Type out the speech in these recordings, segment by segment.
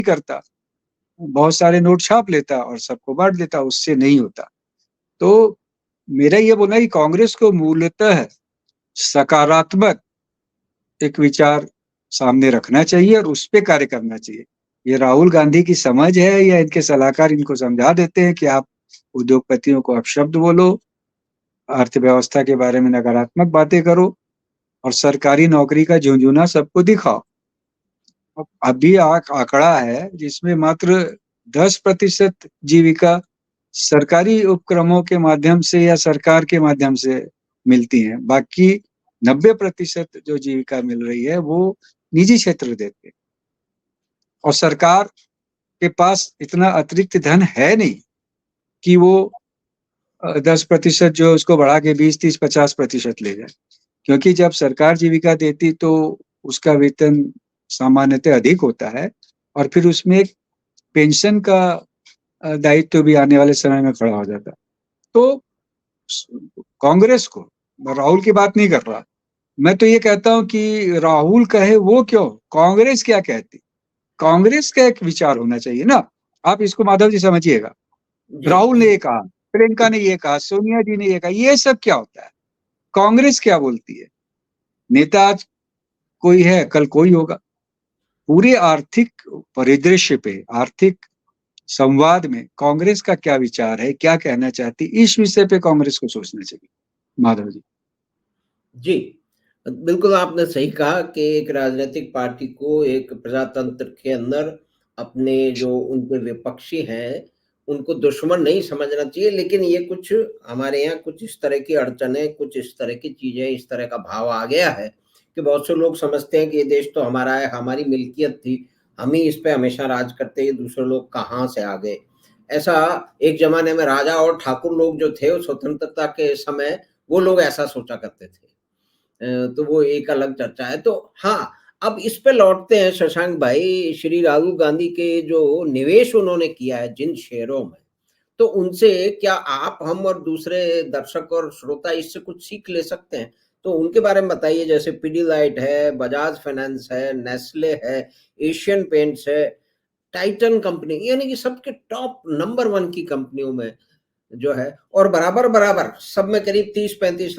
करता, बहुत सारे नोट छाप लेता और सबको बांट देता, उससे नहीं होता। तो मेरा ये बोलना है कि कांग्रेस को मूलतः सकारात्मक एक विचार सामने रखना चाहिए और उस पे कार्य करना चाहिए। ये राहुल गांधी की समझ है या इनके सलाहकार इनको समझा देते हैं कि आप उद्योगपतियों को अपशब्द बोलो, अर्थव्यवस्था के बारे में नकारात्मक बातें करो और सरकारी नौकरी का झुंझुना सबको दिखाओ। अभी आंकड़ा है जिसमें मात्र 10% जीविका सरकारी उपक्रमों के माध्यम से या सरकार के माध्यम से मिलती है, बाकी 90% जो जीविका मिल रही है वो निजी क्षेत्र देते हैं। और सरकार के पास इतना अतिरिक्त धन है नहीं कि वो 10% जो उसको बढ़ा के 20, 30, 50% ले जाए, क्योंकि जब सरकार जीविका देती तो उसका वेतन सामान्यतः अधिक होता है और फिर उसमें एक पेंशन का दायित्व भी आने वाले समय में खड़ा हो जाता। तो कांग्रेस को, मैं राहुल की बात नहीं कर रहा, मैं तो ये कहता हूं कि राहुल कहे वो क्यों, कांग्रेस क्या कहती, कांग्रेस का एक विचार होना चाहिए ना। आप इसको माधव जी समझिएगा, जी राहुल जी ने ये कहा, प्रियंका ने ये कहा, सोनिया जी ने ये कहा, ये सब क्या होता है, कांग्रेस क्या बोलती है। नेता आज कोई है, कल कोई होगा। पूरे आर्थिक परिदृश्य पे, आर्थिक संवाद में कांग्रेस का क्या विचार है, क्या कहना चाहती, इस विषय पे कांग्रेस को सोचना चाहिए। माधव जी। जी, बिल्कुल आपने सही कहा कि एक राजनीतिक पार्टी को एक प्रजातंत्र के अंदर अपने जो उनके विपक्षी हैं, उनको दुश्मन नहीं समझना चाहिए। लेकिन ये कुछ हमारे यहाँ कुछ इस तरह की अड़चनें, कुछ इस तरह की चीज़ें, इस तरह का भाव आ गया है कि बहुत से लोग समझते हैं कि ये देश तो हमारा है, हमारी मिल्कियत थी, हम ही इस पे हमेशा राज करते, ये दूसरे लोग कहाँ से आ गए। ऐसा एक ज़माने में राजा और ठाकुर लोग जो थे, वो स्वतंत्रता के समय वो लोग ऐसा सोचा करते थे। तो वो एक अलग चर्चा है। तो हाँ, अब इस पे लौटते हैं शशांक भाई, श्री राहुल गांधी के जो निवेश उन्होंने किया है जिन शेयरों में, तो उनसे क्या आप, हम और दूसरे दर्शक और श्रोता इससे कुछ सीख ले सकते हैं? तो उनके बारे में बताइए। जैसे पिडिलाइट है, बजाज फाइनेंस है, नेस्ले है, एशियन पेंट्स है, टाइटन कंपनी, यानी कि सबके टॉप नंबर 1 की कंपनियों में जो है, और बराबर-बराबर सब में करीब 30-35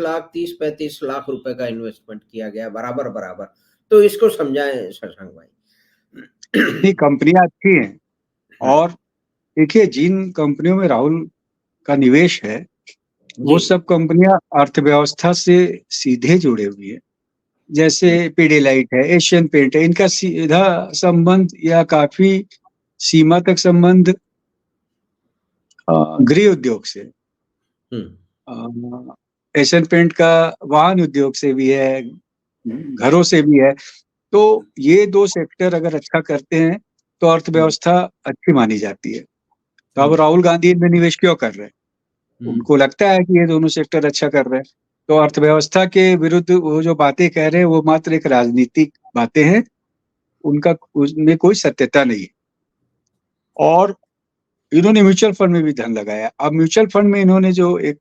लाख रुपए का इन्वेस्टमेंट किया गया है, बराबर-बराबर। तो इसको समझाएँ शशांक भाई। नहीं, कंपनियां अच्छी हैं हुँ, और देखिए जिन कंपनियों में राहुल का निवेश है जी। वो सब कंपनियां अर्थव्यवस्था से सीधे जुड़े हुई है। जैसे हुँ, पीडीलाइट है, एशियन पेंट है, इनका सीधा संबंध या काफी सीमा तक संबंध गृह उद्योग से, हुँ, एशियन पेंट का वाहन उद्योग से भी है, घरों से भी है। तो ये दो सेक्टर अगर अच्छा करते हैं तो हुँ, अर्थव्यवस्था अच्छी मानी जाती है। तो अब हुँ, राहुल गांधी इनमें निवेश क्यों कर रहे हैं, हुँ, उनको लगता है कि ये दोनों सेक्टर अच्छा कर रहे हैं। तो अर्थव्यवस्था के विरुद्ध वो जो बातें कह रहे हैं वो मात्र एक राजनीतिक बातें हैं, उनका उसमें कोई सत्यता नहीं है। और इन्होंने म्यूचुअल फंड में भी धन लगाया। अब म्यूचुअल फंड में इन्होंने जो एक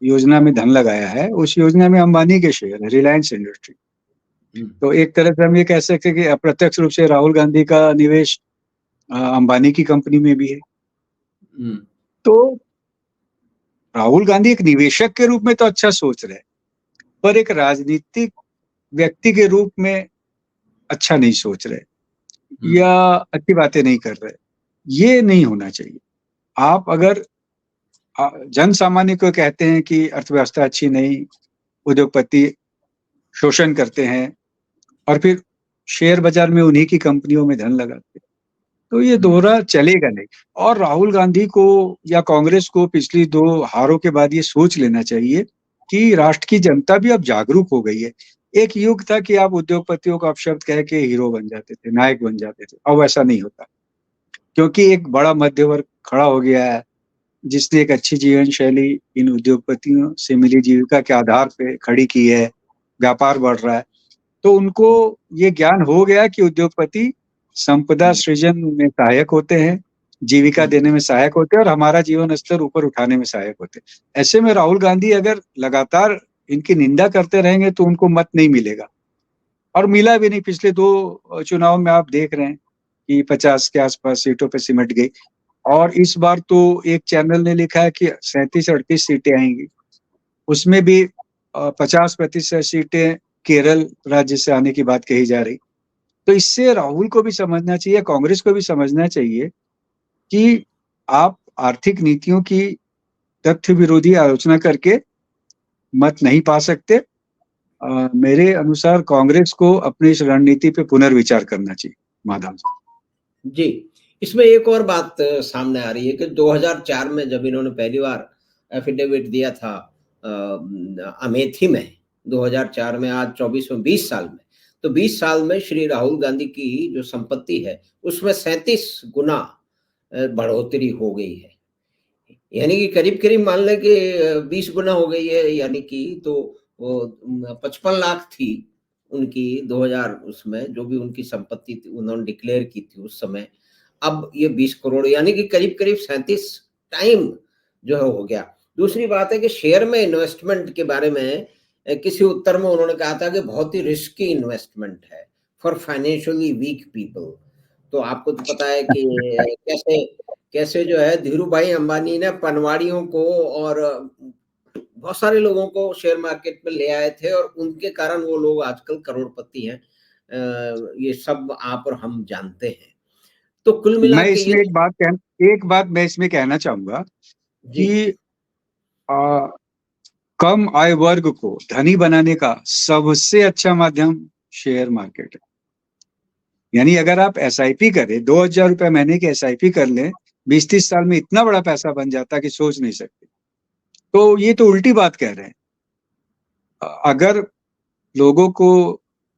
योजना में धन लगाया है, उस योजना में अंबानी के शेयर है, रिलायंस इंडस्ट्री। हुँ, तो एक तरह से हम ये कह सकते हैं कि अप्रत्यक्ष रूप से राहुल गांधी का निवेश अंबानी की कंपनी में भी है। हुँ, तो राहुल गांधी एक निवेशक के रूप में तो अच्छा सोच रहे हैं, पर एक राजनीतिक व्यक्ति के रूप में अच्छा नहीं सोच रहे हुँ, या अच्छी बातें नहीं कर रहे। ये नहीं होना चाहिए। आप अगर जन सामान्य को कहते हैं कि अर्थव्यवस्था अच्छी नहीं, उद्योगपति शोषण करते हैं और फिर शेयर बाजार में उन्हीं की कंपनियों में धन लगाते हैं, तो ये हुँ, दोहरा चलेगा नहीं। और राहुल गांधी को या कांग्रेस को पिछली दो हारों के बाद ये सोच लेना चाहिए कि राष्ट्र की जनता भी अब जागरूक हो गई है। एक युग था कि आप उद्योगपतियों को अपशब्द कह के हीरो बन जाते थे, नायक बन जाते थे, अब ऐसा नहीं होता, क्योंकि एक बड़ा मध्य वर्ग खड़ा हो गया है जिसने एक अच्छी जीवन शैली इन उद्योगपतियों से मिली जीविका के आधार पे खड़ी की है, व्यापार बढ़ रहा है। तो उनको ये ज्ञान हो गया कि उद्योगपति संपदा हुँ, सृजन में सहायक होते हैं, जीविका हुँ, देने में सहायक होते हैं और हमारा जीवन स्तर ऊपर उठाने में सहायक होते हैं। ऐसे में राहुल गांधी अगर लगातार इनकी निंदा करते रहेंगे तो उनको मत नहीं मिलेगा, और मिला भी नहीं। पिछले दो चुनाव में आप देख रहे हैं कि 50 के आसपास सीटों पे सिमट गई। और इस बार तो एक चैनल ने लिखा है कि 37-38 सीटें आएंगी, उसमें भी 50% सीटें केरल राज्य से आने की बात कही जा रही। तो इससे राहुल को भी समझना चाहिए, कांग्रेस को भी समझना चाहिए कि आप आर्थिक नीतियों की तथ्य विरोधी आलोचना करके मत नहीं पा सकते। मेरे अनुसार कांग्रेस को अपनी इस रणनीति पे पुनर्विचार करना चाहिए। माधव जी। जी, इसमें एक और बात सामने आ रही है कि 2004 में जब इन्होंने पहली बार एफिडेविट दिया था अमेठी में, 2004 में, आज 24 में, 20 साल में, तो 20 साल में श्री राहुल गांधी की जो संपत्ति है उसमें 37 गुना बढ़ोतरी हो गई है। यानी कि करीब-करीब मान लें कि 20 गुना हो गई है, यानी कि तो वो 55 लाख थी उनकी 2000 उसमें जो भी उनकी संपत्ति थी उन्होंने डिक्लेयर की थी उस समय। अब ये 20 करोड़ यानी कि करीब-करीब 37 टाइम जो है हो गया। दूसरी बात है कि शेयर में इन्वेस्टमेंट के बारे में किसी उत्तर में उन्होंने कहा था कि बहुत ही रिस्की इन्वेस्टमेंट है फॉर फाइनेंशियली वीक पीपल। तो आपको तो पता है कि कैसे कैसे जो है धीरू भाई अंबानी ने पनवाड़ियों को और बहुत सारे लोगों को शेयर मार्केट में ले आए थे और उनके कारण वो लोग आजकल करोड़पति हैं। ये सब आप और हम जानते हैं। तो कुल मिला मैं के ये इसमें एक बात मैं इसमें कहना चाहूंगा जी, कि आ, कम आय वर्ग को धनी बनाने का सबसे अच्छा माध्यम शेयर मार्केट है। यानी अगर आप एसआईपी करें, 2,000 रुपए महीने की एसआईपी कर लें, 20-30 साल में इतना बड़ा पैसा बन जाता कि सोच नहीं सकते। तो ये तो उल्टी बात कह रहे हैं। अगर लोगों को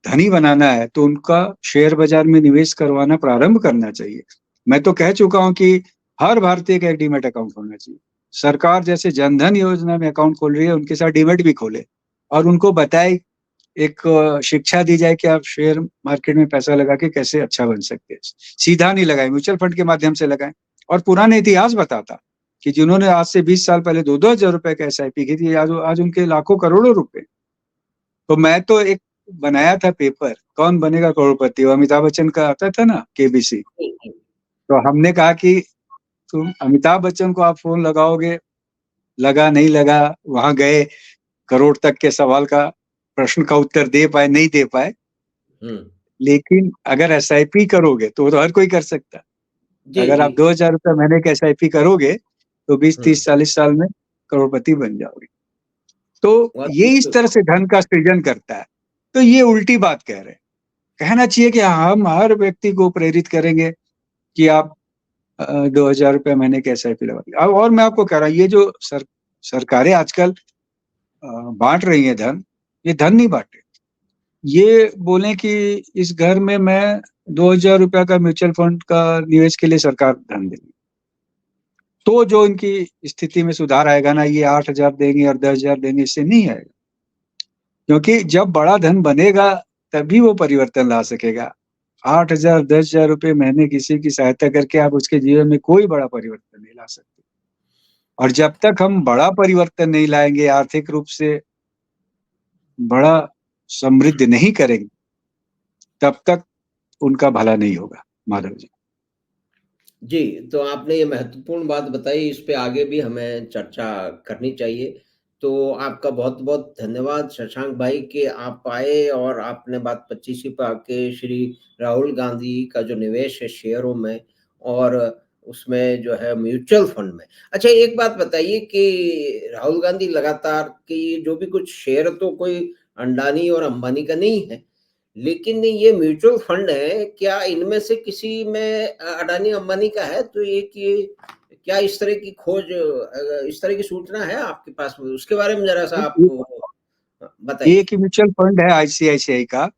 धनी बनाना है तो उनका शेयर बाजार में निवेश करवाना प्रारंभ करना चाहिए। मैं तो कह चुका हूं कि हर भारतीय का एक डीमैट अकाउंट होना चाहिए। सरकार जैसे जनधन योजना में अकाउंट खोल रही है, उनके साथ डीमैट भी खोले और उनको बताए, एक शिक्षा दी जाए कि आप शेयर मार्केट में पैसा लगा के कैसे अच्छा बन सकते हैं। सीधा नहीं लगाए, म्यूचुअल फंड के माध्यम से लगाएं। और पुराने इतिहास बताता कि जिन्होंने आज से 20 साल पहले 2-2 हजार रुपए का एसआईपी की थी, आज उनके लाखों करोड़ों रुपए। तो मैं तो एक बनाया था पेपर, कौन बनेगा करोड़पति, अमिताभ बच्चन का आता था ना, केबीसी। जी, जी। तो हमने कहा कि तुम अमिताभ बच्चन को आप फोन लगाओगे, लगा नहीं लगा, वहां गए, करोड़ तक के सवाल का प्रश्न का उत्तर दे पाए नहीं दे पाए, हुँ। लेकिन अगर एसआईपी करोगे तो हर कोई कर सकता। जी, अगर जी। आप 2,000 रुपए महीने की एसआईपी करोगे तो 20, हुँ। 30, 40 साल में करोड़पति बन जाओगे। तो और ये इस तरह से धन का सृजन करता है। तो ये उल्टी बात कह रहे हैं। कहना चाहिए कि हम हर व्यक्ति को प्रेरित करेंगे कि आप 2,000 रुपए महीने के एसआईपी लगा। और मैं आपको कह रहा हूँ, ये जो सरकारें आजकल बांट रही हैं धन, ये धन नहीं बांटे। ये बोले कि इस घर में मैं 2,000 रुपया का म्यूचुअल फंड का निवेश के लिए सरकार धन देगी, तो जो इनकी स्थिति में सुधार आएगा ना, ये 8,000 देंगे और 10,000 देंगे, इससे नहीं आएगा। क्योंकि जब बड़ा धन बनेगा तभी वो परिवर्तन ला सकेगा। 8,000, 10,000 रुपए महीने किसी की सहायता करके आप उसके जीवन में कोई बड़ा परिवर्तन नहीं ला सकते। और जब तक हम बड़ा परिवर्तन नहीं लाएंगे, आर्थिक रूप से बड़ा समृद्ध नहीं करेंगे, तब तक उनका भला नहीं होगा। माधव जी। जी, तो आपने ये महत्वपूर्ण बात बताई, इस पे आगे भी हमें चर्चा करनी चाहिए। तो आपका बहुत-बहुत धन्यवाद शशांक भाई कि आप आए और आपने बात 25 पे आके श्री राहुल गांधी का जो निवेश है शेयरों में और उसमें जो है म्यूचुअल फंड में। अच्छा एक बात बताइए कि राहुल गांधी लगातार कि जो भी कुछ शेयर तो कोई अंडानी और अंबानी का नहीं है। लेकिन ये म्यूचुअल फंड है, क्या इनमें से किसी में अडानी अंबानी का है? तो एक ये क्या इस तरह की खोज इस तरह की सूचना है आपके पास में? उसके बारे में ज़रा-सा आप बताइए। एक ही म्यूचुअल फंड है आईसीआईसीआई का, हुँ,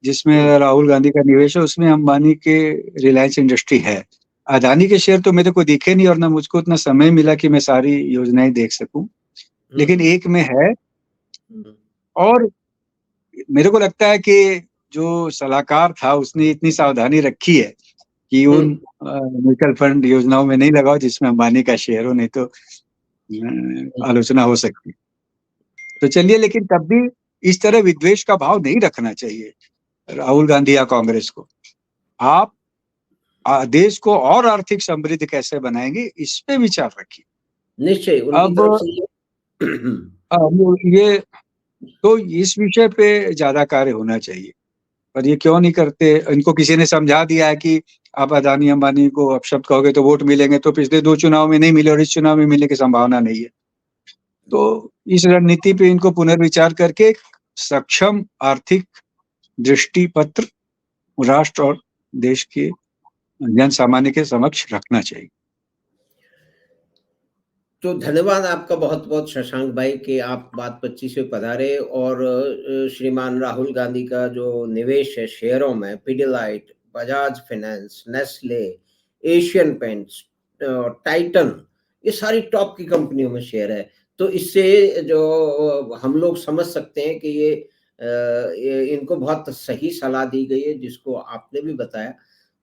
जिसमें राहुल गांधी का निवेश है। उसमें अंबानी के रिलायंस इंडस्ट्री है। अदानी के शेयर तो मेरे को दिखे नहीं और ना मुझको उतना समय मिला कि मैं सारी योजनाएं देख सकूं। हुँ, लेकिन एक में है। हुँ, और मेरे को लगता है कि जो सलाहकार था उसने इतनी सावधानी रखी है कि हुँ, उन म्यूचुअल फंड योजनाओं में नहीं लगाओ जिसमें अंबानी का शेयर हो, नहीं तो हुँ। आलोचना हो सकती। तो चलिए, लेकिन तब भी इस तरह विद्वेष का भाव नहीं रखना चाहिए राहुल गांधी या कांग्रेस को। आप देश को और आर्थिक समृद्ध कैसे बनाएंगे, इस पे विचार रखिए। निश्चय उनकी अब तरफ से ये तो इस विषय पे ज्यादा कार्य होना चाहिए, पर ये क्यों नहीं करते? इनको किसी ने समझा दिया है कि आप अदानी अंबानी को अपशब्द कहोगे तो वोट मिलेंगे, तो पिछले 2 चुनाव में नहीं मिले और इस चुनाव में मिलने की संभावना नहीं है। तो इस रणनीति पे इनको पुनर्विचार करके एक सक्षम आर्थिक दृष्टि पत्र राष्ट्र और देश के जन सामान्य के समक्ष रखना चाहिए। तो धन्यवाद आपका बहुत-बहुत शशांक भाई कि आप बात 25 में पधारे और श्रीमान राहुल गांधी का जो निवेश है शेयरों में, Pidilite, Bajaj finance, Nestle, Asian paints, Titan, ये सारी टॉप की कंपनियों में शेयर है। तो इससे जो हम लोग समझ सकते हैं कि ये इनको बहुत सही सलाह दी गई है, जिसको आपने भी बताया।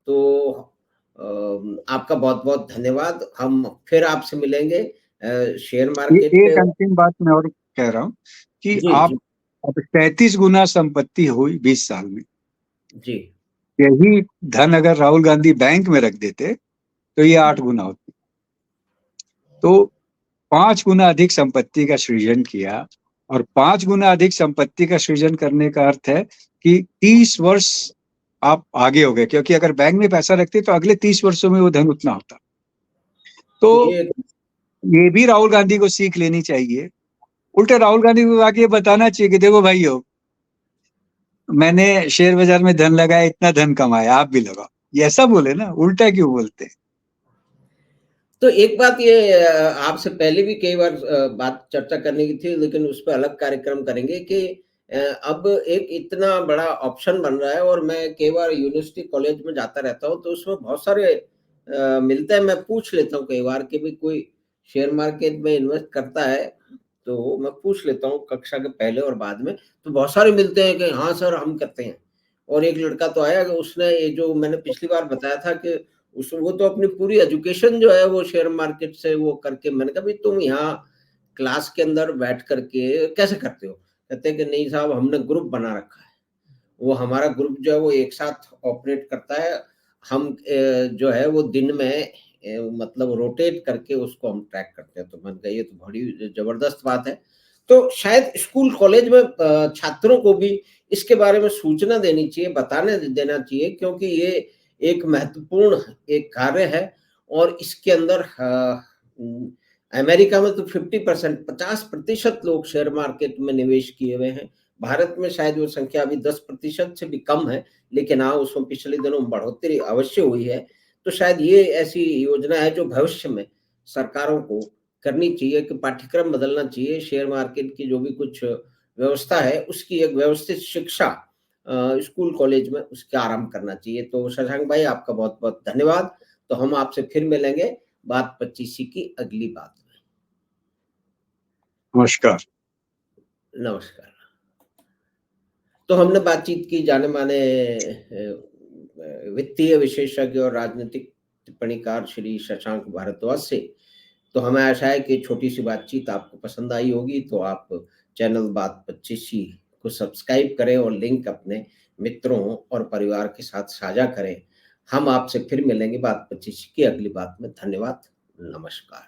तो आपका बहुत-बहुत धन्यवाद। हम फिर आपसे मिलेंगे शेयर मार्केट ये पे। एक अंतिम बात मैं और कह रहा हूँ कि जी, आप जी, अब 33 गुना संपत्ति हुई 20 साल में। जी, यही धन अगर राहुल गांधी बैंक में रख देते तो ये 8 गुना होती। तो 5 गुना अधिक संपत्ति का सृजन किया, और 5 गुना अधिक संपत्ति का सृजन करने का अर्थ है कि 30 वर्ष आप आगे हो गए, क्योंकि अगर बैंक में पैसा रखते तो अगले 30 वर्षों में वो धन उतना होता। तो ये ये भी राहुल गांधी को सीख लेनी चाहिए। उल्टे राहुल गांधी को आके बताना चाहिए कि देखो भाइयों, मैंने शेयर बाजार में धन लगाया, इतना धन कमाया, आप भी लगाओ। ये ऐसा बोले ना, उल्टा क्यों बोलते हैं? तो एक बात ये आपसे पहले भी कई बार बात चर्चा करने की थी, लेकिन उस पे अलग कार्यक्रम करेंगे कि अब एक इतना बड़ा ऑप्शन बन रहा है और मैं कई बार यूनिवर्सिटी कॉलेज में जाता रहता हूँ, तो उसमें बहुत सारे मिलते हैं। मैं पूछ लेता हूँ कई बार कि भी कोई शेयर मार्केट में इन्वेस्ट करता है, तो मैं पूछ लेता हूँ कक्षा के पहले और बाद में। तो बहुत सारे मिलते हैं कि हाँ सर हम करते हैं। और एक लड़का तो आया कि उसने ये जो मैंने पिछली बार बताया था कि उस वो तो अपनी पूरी एजुकेशन जो है वो शेयर मार्केट से वो करके, मैंने कहा भाई तुम यहाँ क्लास के अंदर बैठ करके कैसे करते हो? कहते हैं कि नहीं साहब हमने ग्रुप बना रखा है। वो हमारा ग्रुप जो है वो एक साथ ऑपरेट करता है। हम जो है वो दिन में मतलब रोटेट करके उसको हम ट्रैक करते हैं। तो मैंने कहा ये तो बड़ी ज़बरदस्त बात है। तो शायद स्कूल कॉलेज में छात्रों को भी इसके बारे में सूचना देनी चाहिए, बताने देना चाहिए, क्योंकि ये एक महत्वपूर्ण एक कार्य है और इसके अंदर अमेरिका में तो 50% 50% लोग शेयर मार्केट में निवेश किए हुए हैं। भारत में शायद वो संख्या अभी 10% से भी कम है, लेकिन हाँ, उसमें पिछले दिनों में बढ़ोतरी अवश्य हुई है। तो शायद ये ऐसी योजना है जो भविष्य में सरकारों को करनी चाहिए कि पाठ्यक्रम बदलना चाहिए। शेयर मार्केट की जो भी कुछ व्यवस्था है, उसकी एक व्यवस्थित शिक्षा स्कूल कॉलेज में उसका आरंभ करना चाहिए। तो शशांक भाई आपका बहुत-बहुत धन्यवाद। तो हम आपसे फिर मिलेंगे बात 25 की अगली बात में। नमस्कार। नमस्कार। तो हमने बातचीत की जाने-माने वित्तीय विशेषज्ञ और राजनीतिक टिप्पणीकार श्री शशांक भारद्वाज से। तो हमें आशा है कि छोटी-सी बातचीत आपको पसंद आई होगी, तो आप चैनल बात 25 को सब्सक्राइब करें और लिंक अपने मित्रों और परिवार के साथ साझा करें। हम आपसे फिर मिलेंगे बात 25 की अगली बात में। धन्यवाद, नमस्कार।